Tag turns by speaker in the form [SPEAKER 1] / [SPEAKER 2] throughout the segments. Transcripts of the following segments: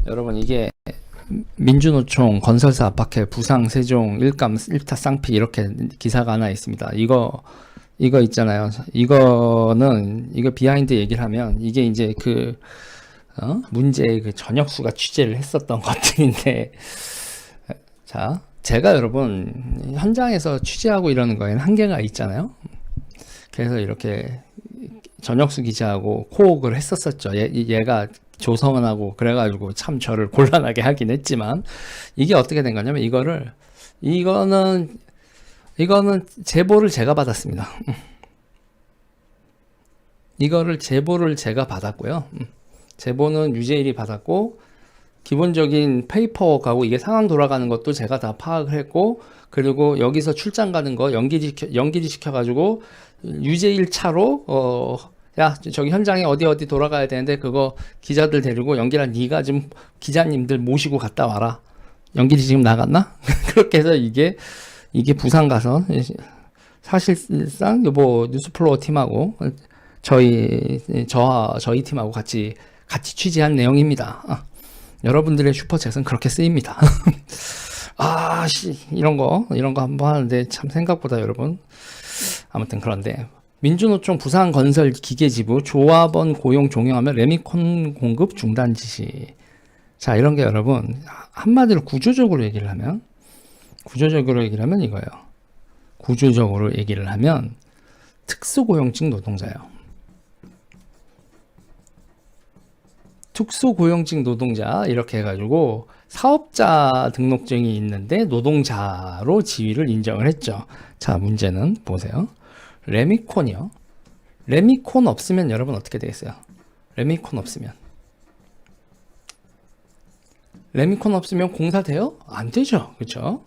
[SPEAKER 1] 여러분 이게 민주노총 건설사 압박해 부상 세종 일감 일타 쌍피 이렇게 기사가 하나 있습니다. 이거 있잖아요. 이거 비하인드 얘기를 하면 이게 이제 문제의 그 전역수가 취재를 했었던 것들인데, 자, 제가 여러분 현장에서 취재하고 이러는 거에는 한계가 있잖아요. 그래서 이렇게 전역수 기자하고 코옥을 했었었죠. 얘가 조성은하고 그래가지고 참 저를 곤란하게 하긴 했지만, 이게 어떻게 된 거냐면 이거는 제보를 제가 받았습니다. 이거를 제보를 제가 받았고요. 제보는 유재일이 받았고, 기본적인 페이퍼하고 이게 상황 돌아가는 것도 제가 다 파악을 했고, 그리고 여기서 출장 가는 거 연기리 시켜가지고 유재일 차로 야 저기 현장에 어디 돌아가야 되는데 그거 기자들 데리고 연기라 네가 좀 기자님들 모시고 갔다 와라. 연기리 지금 나갔나? 그렇게 해서 이게 부산 가서 사실상 뭐 뉴스플로어 팀하고 저희 팀하고 같이 취재한 내용입니다. 여러분들의 슈퍼챗은 그렇게 쓰입니다. 이런 거 한번 하는데 참 생각보다 여러분, 아무튼 그런데 민주노총 부산건설 기계지부 조합원 고용 종용하면 레미콘 공급 중단 지시. 자, 이런 게 여러분 한마디로 구조적으로 얘기를 하면 이거예요. 구조적으로 얘기를 하면 특수고용직 노동자예요. 특수고용직 노동자 이렇게 해가지고 사업자 등록증이 있는데 노동자로 지위를 인정을 했죠. 자, 문제는 보세요. 레미콘이요. 레미콘 없으면 여러분 어떻게 되겠어요? 레미콘 없으면 공사 돼요? 안 되죠. 그렇죠?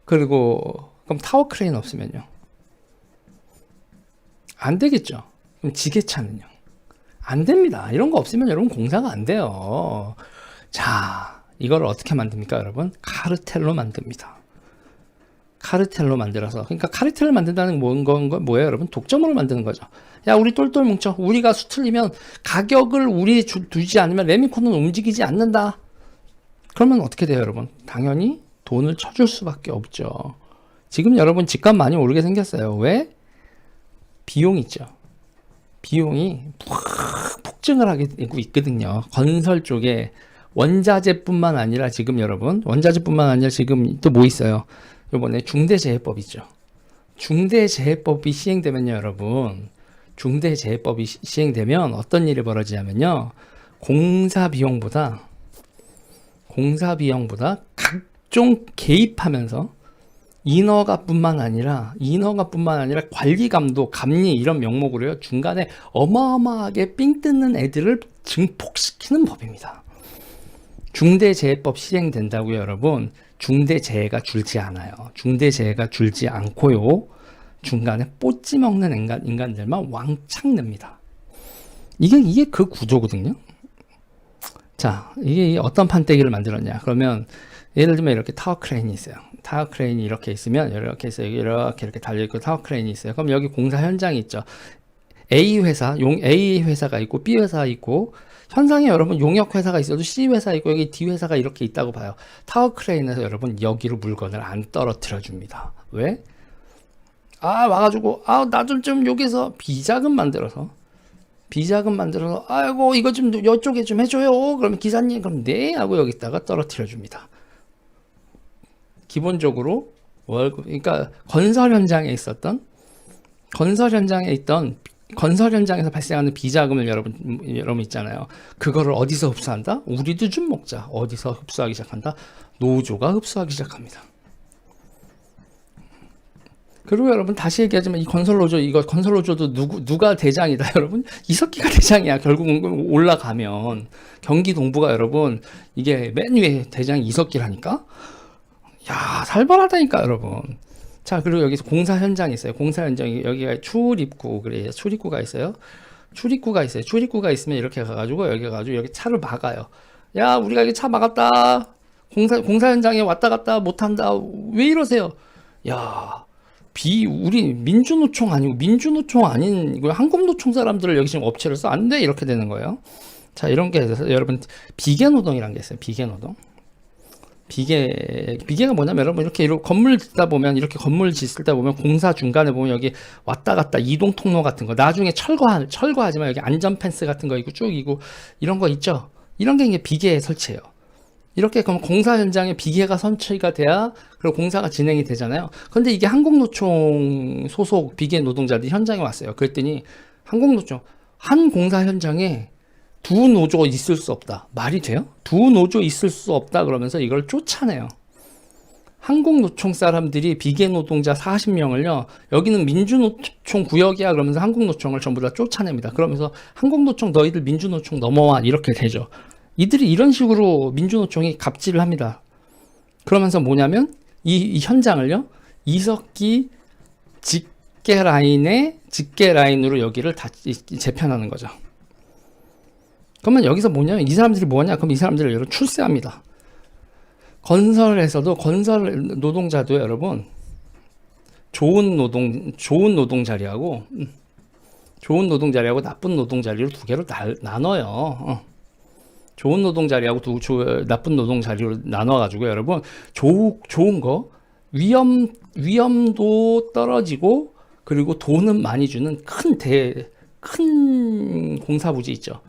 [SPEAKER 1] 그리고 그럼 타워 크레인 없으면요? 안 되겠죠. 그럼 지게차는요? 안 됩니다. 이런 거 없으면 여러분 공사가 안 돼요. 자, 이걸 어떻게 만듭니까, 여러분? 카르텔로 만듭니다. 카르텔로 만들어서, 그러니까 카르텔을 만든다는 건 뭐예요, 여러분? 독점으로 만드는 거죠. 야, 우리 똘똘 뭉쳐. 우리가 수틀리면 가격을 우리 두지 않으면 레미콘은 움직이지 않는다. 그러면 어떻게 돼요, 여러분? 당연히 돈을 쳐줄 수밖에 없죠. 지금 여러분 집값 많이 오르게 생겼어요. 왜? 비용 있죠. 비용이 폭증을 하게 되고 있거든요. 건설 쪽에 원자재뿐만 아니라 지금 또 뭐 있어요? 이번에 중대재해법 있죠. 중대재해법이 시행되면요, 여러분. 중대재해법이 시행되면 어떤 일이 벌어지냐면요. 공사 비용보다 각종 개입하면서 인허가뿐만 아니라 관리 감독, 감리 이런 명목으로요. 중간에 어마어마하게 삥 뜯는 애들을 증폭시키는 법입니다. 중대재해법 시행된다고요, 여러분. 중대재해가 줄지 않아요. 중대재해가 줄지 않고요. 중간에 뽀찌 먹는 인간들만 왕창 냅니다. 이게 그 구조거든요. 자, 이게 어떤 판때기를 만들었냐? 그러면 예를 들면 이렇게 타워 크레인이 있어요. 타워 크레인이 이렇게 있으면 이렇게 달려 있고 타워 크레인이 있어요. 그럼 여기 공사 현장이 있죠. A 회사가 있고 B 회사가 있고, 현상에 여러분 용역 회사가 있어도 C 회사 있고 여기 D 회사가 이렇게 있다고 봐요. 타워 크레인에서 여러분 여기로 물건을 안 떨어뜨려 줍니다. 왜? 와가지고 나 좀 여기서 비자금 만들어서 아이고 이거 좀 이쪽에 좀 해줘요. 그러면 기사님 그럼 네 하고 여기다가 떨어뜨려 줍니다. 기본적으로 월급, 그러니까 건설 현장에서 발생하는 비자금을 여러분 있잖아요. 그거를 어디서 흡수한다? 우리도 좀 먹자. 어디서 흡수하기 시작한다? 노조가 흡수하기 시작합니다. 그리고 여러분 다시 얘기하지만 이 건설노조도 누가 대장이다, 여러분? 이석기가 대장이야. 결국 올라가면 경기 동부가 여러분 이게 맨 위에 대장이 이석기라니까. 야, 살벌하다니까, 여러분. 자, 그리고 여기서 공사 현장이 있어요. 공사 현장이 여기가 출입구, 그래요. 출입구가 있어요. 출입구가 있으면 이렇게 가가지고 여기 차를 막아요. 야, 우리가 여기 차 막았다. 공사 현장에 왔다 갔다 못한다. 왜 이러세요? 야, 우리 민주노총 아닌 한국노총 사람들을 여기 지금 업체를 써 안 돼, 이렇게 되는 거예요. 자, 이런 게 있어서 여러분 비계 노동이라는 게 있어요. 비계 노동. 비계가 뭐냐면 여러분 이렇게 건물 짓다 보면 이렇게 건물 짓을 때 보면 공사 중간에 보면 여기 왔다 갔다 이동 통로 같은 거 나중에 철거하지만 여기 안전 펜스 같은 거 있고 쭉 이고 이런 거 있죠. 이런 게 이제 비계 설치예요. 이렇게 그럼 공사 현장에 비계가 설치가 돼야 그리고 공사가 진행이 되잖아요. 근데 이게 한국노총 소속 비계 노동자들이 현장에 왔어요. 그랬더니 한국노총 한 공사 현장에 두 노조 있을 수 없다. 말이 돼요? 두 노조 있을 수 없다 그러면서 이걸 쫓아내요. 한국노총 사람들이 비계 노동자 40명을요. 여기는 민주노총 구역이야 그러면서 한국노총을 전부 다 쫓아냅니다. 그러면서 한국노총 너희들 민주노총 넘어와 이렇게 되죠. 이들이 이런 식으로 민주노총이 갑질을 합니다. 그러면서 뭐냐면 이 현장을요. 이석기 직계 라인으로 여기를 다 재편하는 거죠. 그러면 여기서 뭐냐면 이 사람들이 뭐냐? 그럼 이 사람들을 여러분 출세합니다. 건설에서도 건설 노동자도 여러분 좋은 노동 자리하고 나쁜 노동 자리로 두 개로 나눠요. 좋은 노동 자리하고 나쁜 노동 자리로 나눠 가지고 여러분 좋은 거 위험도 떨어지고 그리고 돈은 많이 주는 큰 공사부지 있죠.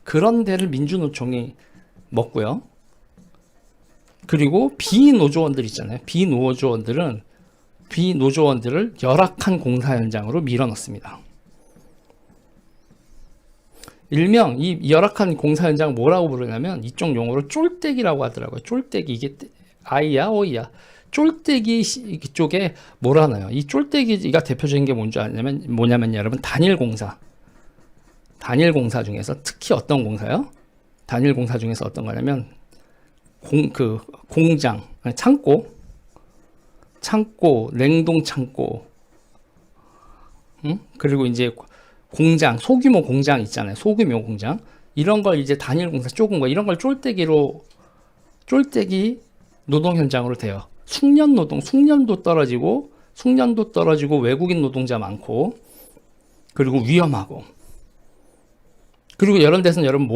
[SPEAKER 1] 그런 데를 민주노총이 먹고요. 그리고 비노조원들 있잖아요. 비노조원들을 열악한 공사 현장으로 밀어넣습니다. 일명 이 열악한 공사 현장을 뭐라고 부르냐면 이쪽 용어로 쫄대기라고 하더라고요. 쫄대기 이게 아이야 오이야. 쫄대기 쪽에 뭐라나요? 이 쫄대기가 대표적인 게 뭐냐면 여러분 단일 공사 중에서 특히 어떤 공사요? 단일 공사 중에서 어떤 거냐면 공장, 창고, 냉동 창고, 그리고 이제 공장, 소규모 공장 있잖아요. 소규모 공장 이런 걸 이제 단일 공사 좁은 거 이런 걸 쫄대기 노동 현장으로 돼요. 숙련도 떨어지고 외국인 노동자 많고 그리고 위험하고. 그리고 이런 데서는 여러분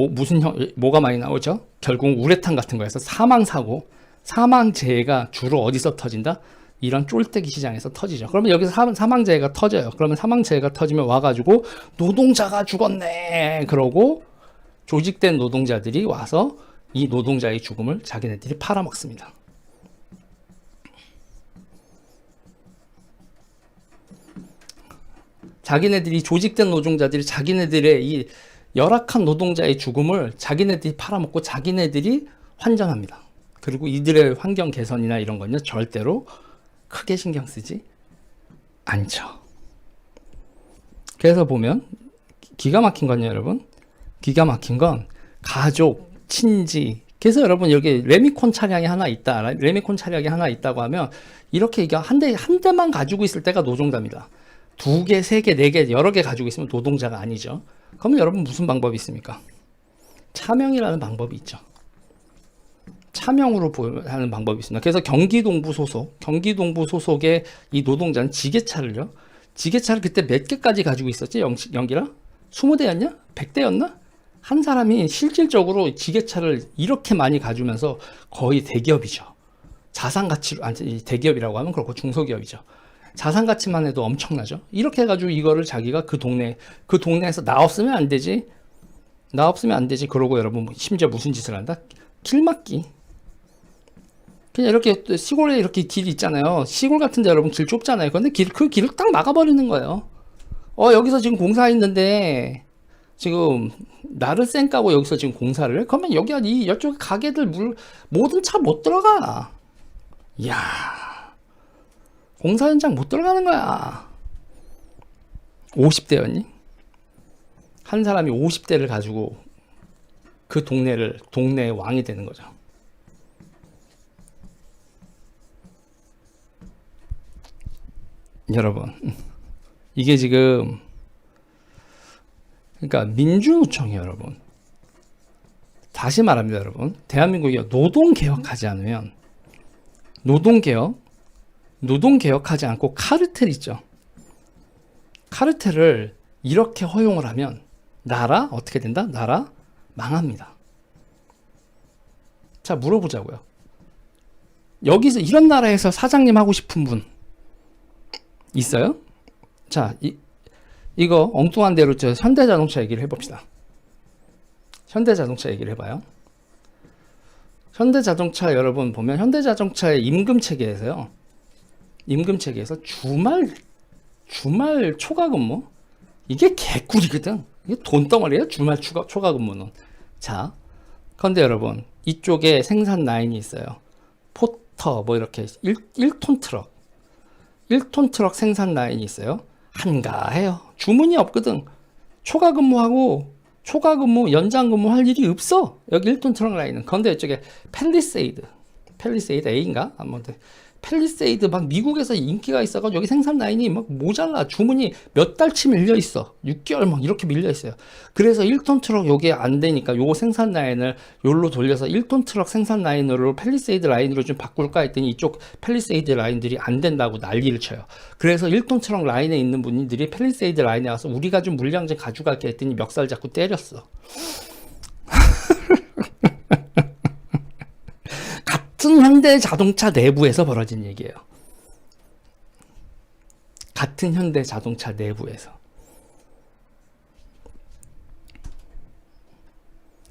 [SPEAKER 1] 뭐가 많이 나오죠? 결국 우레탄 같은 거에서 사망재해가 주로 어디서 터진다? 이런 쫄대기 시장에서 터지죠. 그러면 여기서 사망재해가 터져요. 그러면 사망재해가 터지면 와가지고 노동자가 죽었네. 그러고 조직된 노동자들이 와서 이 노동자의 죽음을 자기네들이 팔아먹습니다. 조직된 노동자들이 자기네들의 이 열악한 노동자의 죽음을 자기네들이 팔아먹고 자기네들이 환전합니다. 그리고 이들의 환경 개선이나 이런 건요 절대로 크게 신경 쓰지 않죠. 그래서 보면 기가 막힌 건요 여러분, 기가 막힌 건 가족, 친지. 그래서 여러분 여기 레미콘 차량이 하나 있다고 하면 이렇게 이게 한 대만 가지고 있을 때가 노동자입니다. 2개, 3개, 4개 여러 개 가지고 있으면 노동자가 아니죠. 그러면 여러분 무슨 방법이 있습니까? 차명이라는 방법이 있죠. 차명으로 하는 방법이 있습니다. 그래서 경기동부 소속의 이 노동자는 지게차를 그때 몇 개까지 가지고 있었지? 연기라? 20대였냐? 100대였나? 한 사람이 실질적으로 지게차를 이렇게 많이 가지면서 거의 대기업이죠. 자산가치로, 대기업이라고 하면 그렇고 중소기업이죠. 자산 가치만 해도 엄청나죠. 이렇게 해가지고 이거를 자기가 그 동네에서 나 없으면 안 되지. 그러고 여러분 심지어 무슨 짓을 한다? 길 막기. 그냥 이렇게 시골에 이렇게 길이 있잖아요. 시골 같은데 여러분 길 좁잖아요. 근데 그 길을 딱 막아버리는 거예요. 여기서 지금 공사했는데 지금 나를 쌩 까고 여기서 지금 공사를 해? 그러면 이쪽에 가게들 모든 차 못 들어가. 이야. 공사 현장 못 들어가는 거야. 50대였니? 한 사람이 50대를 가지고 그 동네의 왕이 되는 거죠. 여러분, 이게 지금 그러니까 민주노총이 여러분 다시 말합니다 여러분, 대한민국이 노동개혁하지 않으면 노동개혁하지 않고 카르텔 있죠. 카르텔을 이렇게 허용을 하면 나라 어떻게 된다? 나라 망합니다. 자, 물어보자고요. 여기서 이런 나라에서 사장님 하고 싶은 분 있어요? 자, 이거 엉뚱한 대로 저 현대자동차 얘기를 해봅시다. 현대자동차 얘기를 해봐요. 현대자동차 여러분 보면 현대자동차의 임금 체계에서요. 임금 체계에서 주말 초과 근무 이게 개꿀이거든. 이게 돈덩어리예요. 주말 초과 근무는. 자, 근데 여러분 이쪽에 생산 라인이 있어요. 포터 뭐 이렇게 1톤 트럭 1톤 트럭 생산 라인이 있어요. 한가해요. 주문이 없거든. 초과 근무하고 초과 근무 연장 근무할 일이 없어. 여기 1톤 트럭 라인은. 근데 이쪽에 팰리세이드 A인가? 아무튼 팰리세이드 막 미국에서 인기가 있어가지고 여기 생산 라인이 막 모자라. 주문이 몇 달치 밀려 있어. 6개월 막 이렇게 밀려 있어요. 그래서 1톤 트럭 요게 안 되니까 요 생산 라인을 요로 돌려서 1톤 트럭 생산 라인으로 팰리세이드 라인으로 좀 바꿀까 했더니 이쪽 팰리세이드 라인들이 안 된다고 난리를 쳐요. 그래서 1톤 트럭 라인에 있는 분들이 팰리세이드 라인에 와서 우리가 좀 물량 좀 가져갈게 했더니 멱살 잡고 때렸어. 같은 현대자동차 내부에서 벌어진 얘기예요. 같은 현대자동차 내부에서.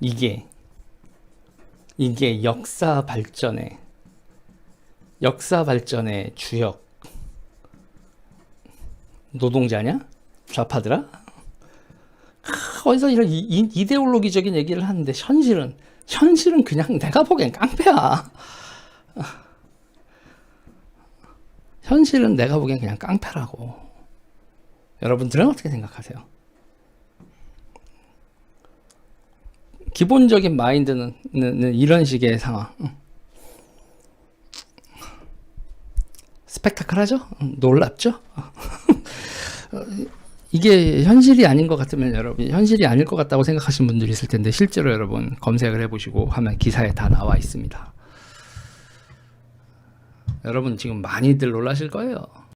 [SPEAKER 1] 이게 역사 발전의 주역 노동자냐? 좌파들아? 어디서 이런 이데올로기적인 얘기를 하는데 현실은 그냥 내가 보기엔 깡패야. 현실은 내가 보기엔 그냥 깡패라고. 여러분들은 어떻게 생각하세요? 기본적인 마인드는 이런 식의 상황. 스펙타클하죠? 놀랍죠? 이게 현실이 아닌 것 같으면 여러분 현실이 아닐 것 같다고 생각하시는 분들이 있을 텐데 실제로 여러분 검색을 해보시고 하면 기사에 다 나와 있습니다. 여러분 지금 많이들 놀라실 거예요.